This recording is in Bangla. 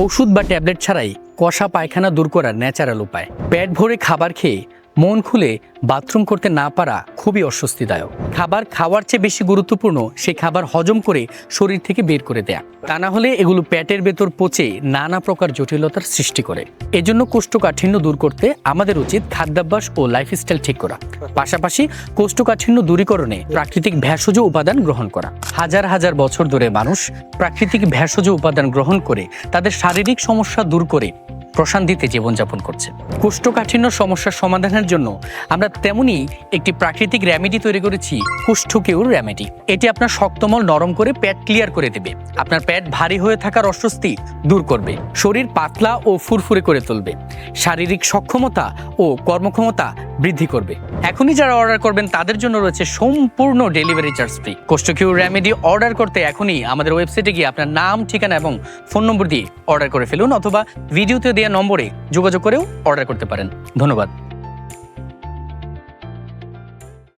ওষুধ বা ট্যাবলেট ছাড়াই কষা পায়খানা দূর করার ন্যাচারাল উপায়। পেট ভরে খাবার খেয়ে মন খুলে বাথরুম করতে না পারা খুবই অস্বস্তিদায়ক। খাবার খাওয়ার চেয়ে বেশি গুরুত্বপূর্ণ সেই খাবার হজম করে শরীর থেকে বের করে দেয়া। তা না হলে এগুলো পেটের ভেতর পচে নানা প্রকার জটিলতার সৃষ্টি করে। এজন্য কোষ্ঠকাঠিন্য দূর করতে আমাদের উচিত খাদ্যাভ্যাস ও লাইফস্টাইল ঠিক করা, পাশাপাশি কোষ্ঠকাঠিন্য দূরীকরণে প্রাকৃতিক ভেষজ উপাদান গ্রহণ করা। হাজার হাজার বছর ধরে মানুষ প্রাকৃতিক ভেষজ উপাদান গ্রহণ করে তাদের শারীরিক সমস্যা দূর করে প্রশান্তিতে জীবনযাপন করছে। কোষ্ঠকাঠিন্য সমস্যার সমাধানের জন্য আমরা তেমনি একটি প্রাকৃতিক রেমেডি তৈরি করেছি, কুষ্ঠকিউর রেমেডি। এটি আপনার শক্তমল নরম করে পেট ক্লিয়ার করে দেবে, আপনার পেট ভারী হয়ে থাকার অস্বস্তি দূর করবে, শরীর পাতলা ও ফুরফুরে করে তুলবে, শারীরিক সক্ষমতা ও কর্মক্ষমতা বৃদ্ধি করবে। এখনই যারা অর্ডার করবেন তাদের জন্য রয়েছে সম্পূর্ণ ডেলিভারি চার্জ ফ্রি। কোষ্ঠকিউর রেমেডি অর্ডার করতে এখনই আমাদের ওয়েবসাইটে গিয়ে আপনার নাম, ঠিকানা এবং ফোন নম্বর দিয়ে অর্ডার করে ফেলুন, অথবা ভিডিওতে দেওয়া নম্বরে যোগাযোগ করেও অর্ডার করতে পারেন। ধন্যবাদ।